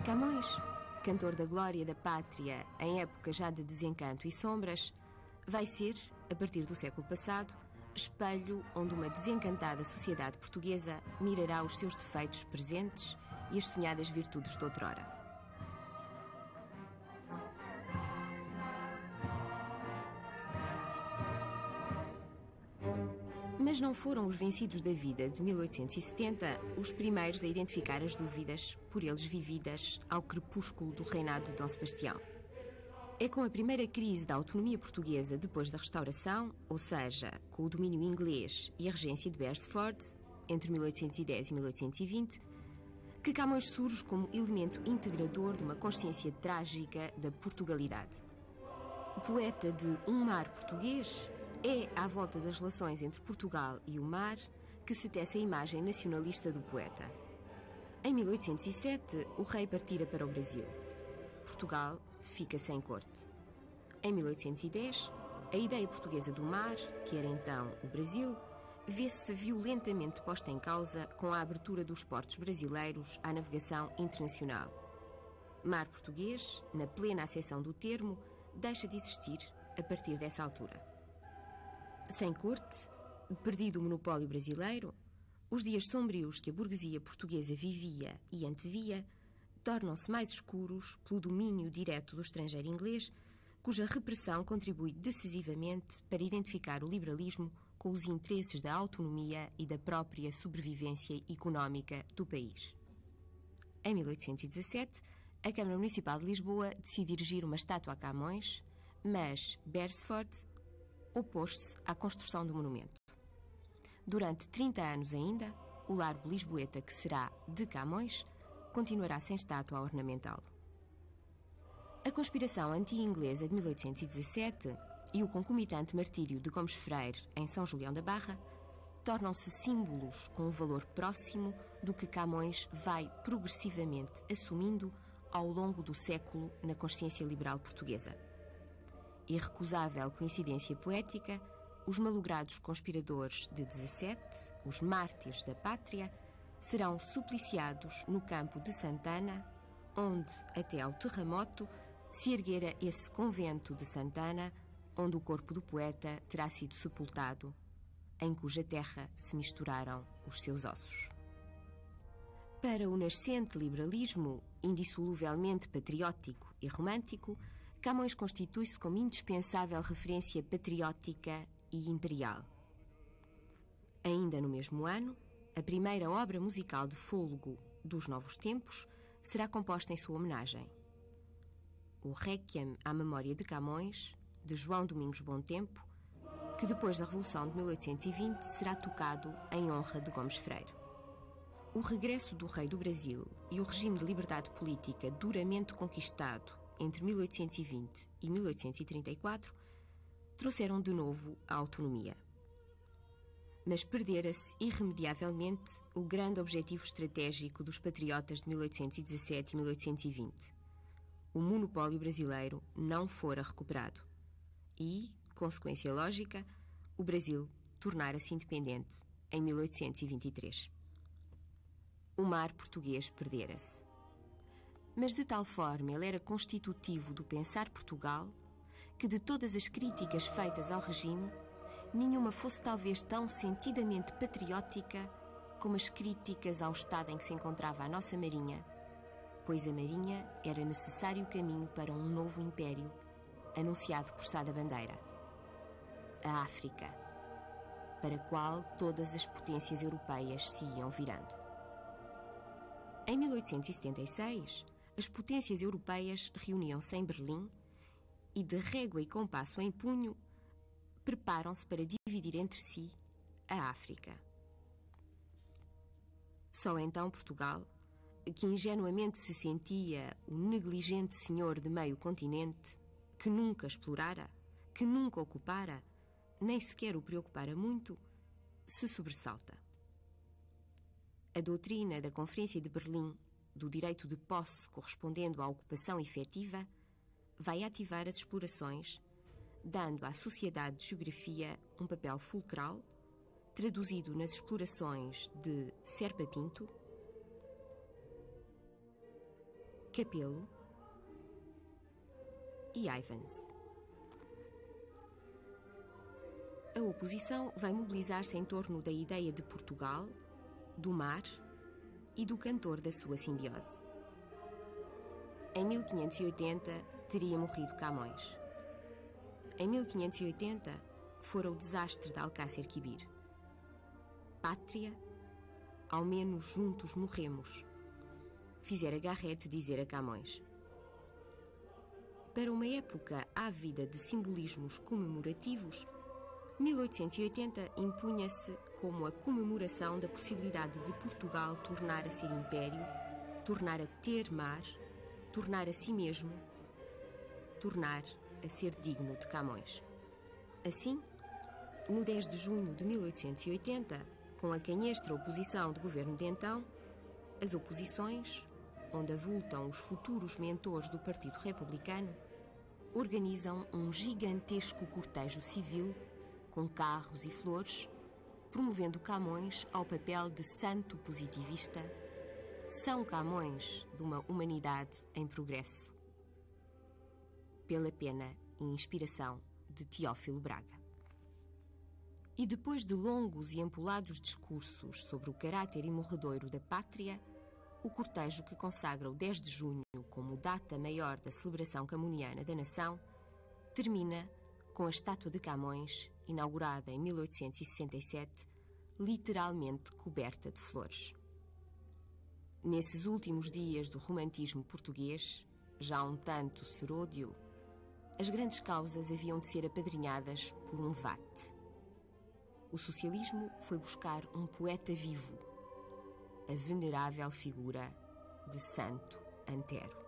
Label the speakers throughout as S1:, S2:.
S1: Camões, cantor da glória da pátria em época já de desencanto e sombras, vai ser, a partir do século passado, espelho onde uma desencantada sociedade portuguesa mirará os seus defeitos presentes e as sonhadas virtudes de outrora. Mas não foram os vencidos da vida de 1870 os primeiros a identificar as dúvidas por eles vividas ao crepúsculo do reinado de Dom Sebastião. É com a primeira crise da autonomia portuguesa depois da Restauração, ou seja, com o domínio inglês e a regência de Beresford, entre 1810 e 1820, que Camões surge como elemento integrador de uma consciência trágica da Portugalidade. O poeta de Um Mar Português é à volta das relações entre Portugal e o mar que se tece a imagem nacionalista do poeta. Em 1807, o rei partira para o Brasil. Portugal fica sem corte. Em 1810, a ideia portuguesa do mar, que era então o Brasil, vê-se violentamente posta em causa com a abertura dos portos brasileiros à navegação internacional. Mar português, na plena acessão do termo, deixa de existir a partir dessa altura. Sem corte, perdido o monopólio brasileiro, os dias sombrios que a burguesia portuguesa vivia e antevia tornam-se mais escuros pelo domínio direto do estrangeiro inglês, cuja repressão contribui decisivamente para identificar o liberalismo com os interesses da autonomia e da própria sobrevivência económica do país. Em 1817, a Câmara Municipal de Lisboa decide erigir uma estátua a Camões, mas Beresford opôs-se à construção do monumento. Durante 30 anos ainda, o Largo Lisboeta, que será de Camões, continuará sem estátua ornamental. A conspiração anti-inglesa de 1817 e o concomitante martírio de Gomes Freire em São Julião da Barra tornam-se símbolos com um valor próximo do que Camões vai progressivamente assumindo ao longo do século na consciência liberal portuguesa. Irrecusável coincidência poética, os malogrados conspiradores de 17, os mártires da pátria, serão supliciados no campo de Santana, onde, até ao terremoto, se erguera esse convento de Santana, onde o corpo do poeta terá sido sepultado, em cuja terra se misturaram os seus ossos. Para o nascente liberalismo, indissoluvelmente patriótico e romântico, Camões constitui-se como indispensável referência patriótica e imperial. Ainda no mesmo ano, a primeira obra musical de fôlego dos novos tempos será composta em sua homenagem. O Réquiem à memória de Camões, de João Domingos Bom Tempo, que depois da Revolução de 1820 será tocado em honra de Gomes Freire. O regresso do rei do Brasil e o regime de liberdade política duramente conquistado entre 1820 e 1834, trouxeram de novo a autonomia. Mas perdera-se irremediavelmente o grande objetivo estratégico dos patriotas de 1817 e 1820. O monopólio brasileiro não fora recuperado e, consequência lógica, o Brasil tornara-se independente em 1823. O mar português perdera-se. Mas de tal forma ele era constitutivo do pensar Portugal que de todas as críticas feitas ao regime, nenhuma fosse talvez tão sentidamente patriótica como as críticas ao estado em que se encontrava a nossa Marinha, pois a Marinha era necessário caminho para um novo império, anunciado por Sá da Bandeira, a África, para a qual todas as potências europeias se iam virando. Em 1876, as potências europeias reuniam-se em Berlim e, de régua e compasso em punho, preparam-se para dividir entre si a África. Só então Portugal, que ingenuamente se sentia o negligente senhor de meio continente, que nunca explorara, que nunca ocupara, nem sequer o preocupara muito, se sobressalta. A doutrina da Conferência de Berlim do direito de posse correspondendo à ocupação efetiva vai ativar as explorações, dando à Sociedade de Geografia um papel fulcral, traduzido nas explorações de Serpa Pinto, Capelo e Ivans. A oposição vai mobilizar-se em torno da ideia de Portugal, do mar e do cantor da sua simbiose. Em 1580 teria morrido Camões. Em 1580 fora o desastre de Alcácer Quibir. Pátria, ao menos juntos morremos, fizera Garrett dizer a Camões. Para uma época ávida de simbolismos comemorativos, 1880 impunha-se como a comemoração da possibilidade de Portugal tornar a ser império, tornar a ter mar, tornar a si mesmo, tornar a ser digno de Camões. Assim, no 10 de junho de 1880, com a canhestra oposição do governo de então, as oposições, onde avultam os futuros mentores do Partido Republicano, organizam um gigantesco cortejo civil com carros e flores, promovendo Camões ao papel de santo positivista, São Camões de uma humanidade em progresso, pela pena e inspiração de Teófilo Braga. E depois de longos e empolados discursos sobre o caráter imorredouro da pátria, o cortejo que consagra o 10 de junho como data maior da celebração camoniana da nação termina com a estátua de Camões, inaugurada em 1867, literalmente coberta de flores. Nesses últimos dias do romantismo português, já um tanto seródio, as grandes causas haviam de ser apadrinhadas por um vate. O socialismo foi buscar um poeta vivo, a venerável figura de Santo Antero.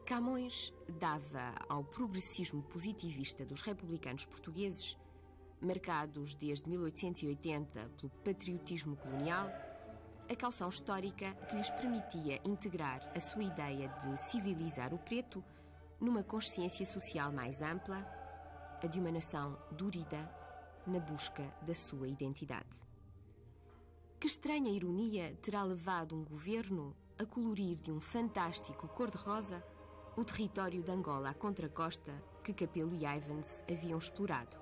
S1: Camões dava ao progressismo positivista dos republicanos portugueses, marcados desde 1880 pelo patriotismo colonial, a caução histórica que lhes permitia integrar a sua ideia de civilizar o preto numa consciência social mais ampla, a de uma nação dorida na busca da sua identidade. Que estranha ironia terá levado um governo a colorir de um fantástico cor-de-rosa o território de Angola à contracosta que Capelo e Ivans haviam explorado.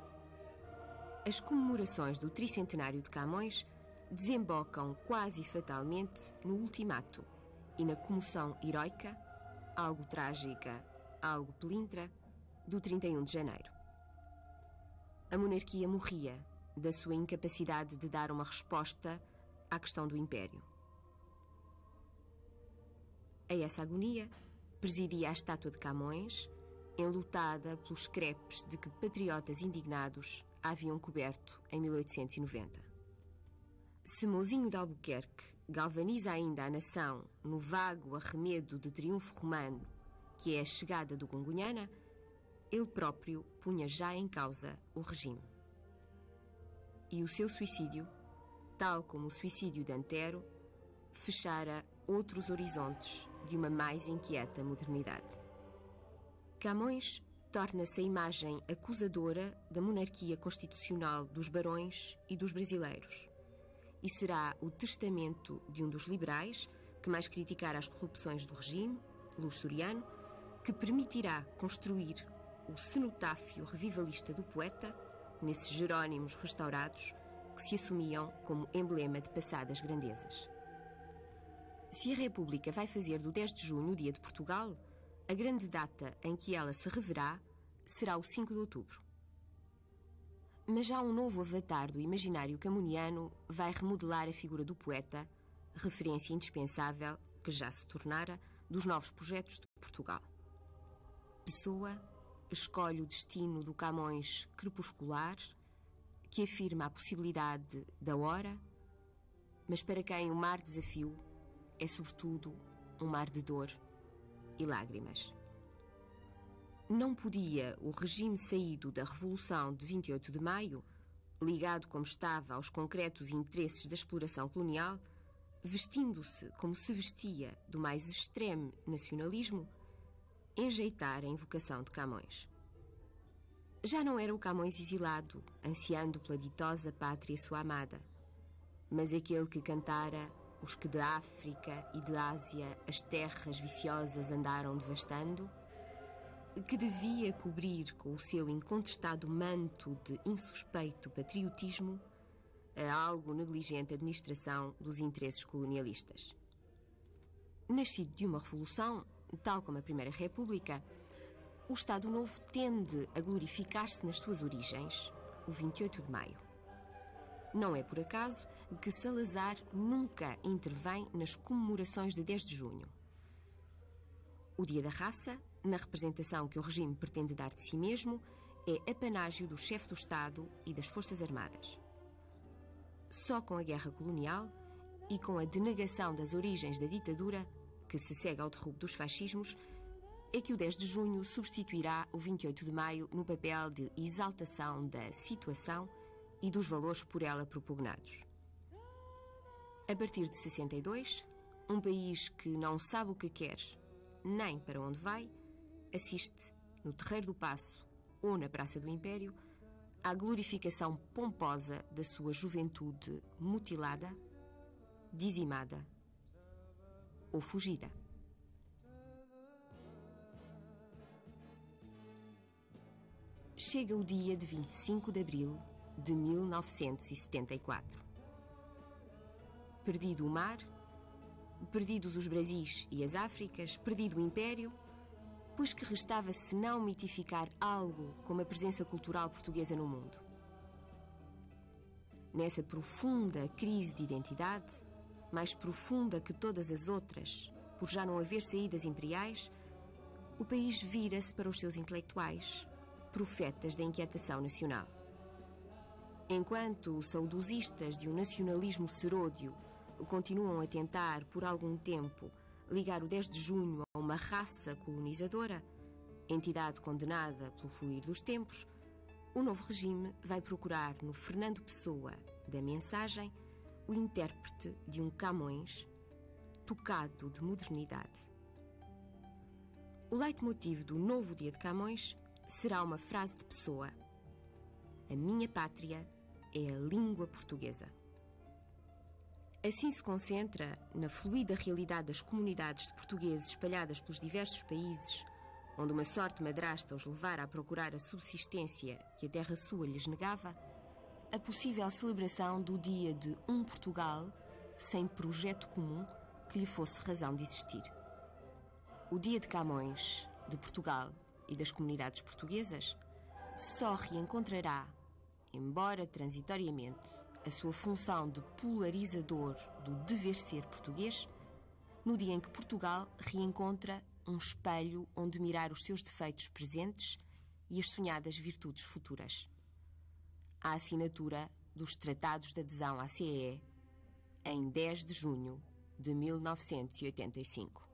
S1: As comemorações do tricentenário de Camões desembocam quase fatalmente no ultimato e na comoção heroica, algo trágica, algo pelintra, do 31 de janeiro. A monarquia morria da sua incapacidade de dar uma resposta à questão do império. A essa agonia presidia a estátua de Camões, enlutada pelos crepes de que patriotas indignados a haviam coberto em 1890. Se Mouzinho de Albuquerque galvaniza ainda a nação no vago arremedo de triunfo romano que é a chegada do Gongonhana, ele próprio punha já em causa o regime. E o seu suicídio, tal como o suicídio de Antero, fechara outros horizontes de uma mais inquieta modernidade. Camões torna-se a imagem acusadora da monarquia constitucional dos barões e dos brasileiros, e será o testamento de um dos liberais que mais criticara as corrupções do regime, Luz Soriano, que permitirá construir o cenotáfio revivalista do poeta nesses Jerónimos restaurados que se assumiam como emblema de passadas grandezas. Se a República vai fazer do 10 de junho o Dia de Portugal, a grande data em que ela se reverá será o 5 de outubro. Mas já um novo avatar do imaginário camoniano vai remodelar a figura do poeta, referência indispensável, que já se tornara, dos novos projetos de Portugal. Pessoa escolhe o destino do Camões crepuscular, que afirma a possibilidade da hora, mas para quem o mar desafio é sobretudo um mar de dor e lágrimas. Não podia o regime saído da Revolução de 28 de Maio, ligado como estava aos concretos interesses da exploração colonial, vestindo-se como se vestia do mais extremo nacionalismo, enjeitar a invocação de Camões. Já não era o Camões exilado, ansiando pela ditosa pátria sua amada, mas aquele que cantara os que da África e de Ásia as terras viciosas andaram devastando, que devia cobrir com o seu incontestado manto de insuspeito patriotismo a algo negligente administração dos interesses colonialistas. Nascido de uma revolução, tal como a Primeira República, o Estado Novo tende a glorificar-se nas suas origens, o 28 de maio. Não é por acaso que Salazar nunca intervém nas comemorações de 10 de junho. O Dia da Raça, na representação que o regime pretende dar de si mesmo, é apanágio do chefe do Estado e das Forças Armadas. Só com a guerra colonial e com a denegação das origens da ditadura, que se segue ao derrubo dos fascismos, é que o 10 de junho substituirá o 28 de maio no papel de exaltação da situação e dos valores por ela propugnados. A partir de 62, um país que não sabe o que quer, nem para onde vai, assiste, no Terreiro do Paço ou na Praça do Império, à glorificação pomposa da sua juventude mutilada, dizimada ou fugida. Chega o dia de 25 de abril de 1974. Perdido o mar, perdidos os Brasis e as Áfricas, perdido o Império, pois que restava senão mitificar algo como a presença cultural portuguesa no mundo. Nessa profunda crise de identidade, mais profunda que todas as outras, por já não haver saídas imperiais, o país vira-se para os seus intelectuais, profetas da inquietação nacional. Enquanto os saudosistas de um nacionalismo seródio continuam a tentar, por algum tempo, ligar o 10 de junho a uma raça colonizadora, entidade condenada pelo fluir dos tempos, o novo regime vai procurar no Fernando Pessoa da Mensagem o intérprete de um Camões tocado de modernidade. O leitmotiv do novo dia de Camões será uma frase de Pessoa: a minha pátria é a língua portuguesa. Assim se concentra, na fluida realidade das comunidades de portugueses espalhadas pelos diversos países, onde uma sorte madrasta os levara a procurar a subsistência que a terra sua lhes negava, a possível celebração do dia de um Portugal sem projeto comum que lhe fosse razão de existir. O dia de Camões, de Portugal e das comunidades portuguesas, só reencontrará, embora transitoriamente, a sua função de polarizador do dever ser português, no dia em que Portugal reencontra um espelho onde mirar os seus defeitos presentes e as sonhadas virtudes futuras. A assinatura dos Tratados de Adesão à CEE, em 10 de junho de 1985.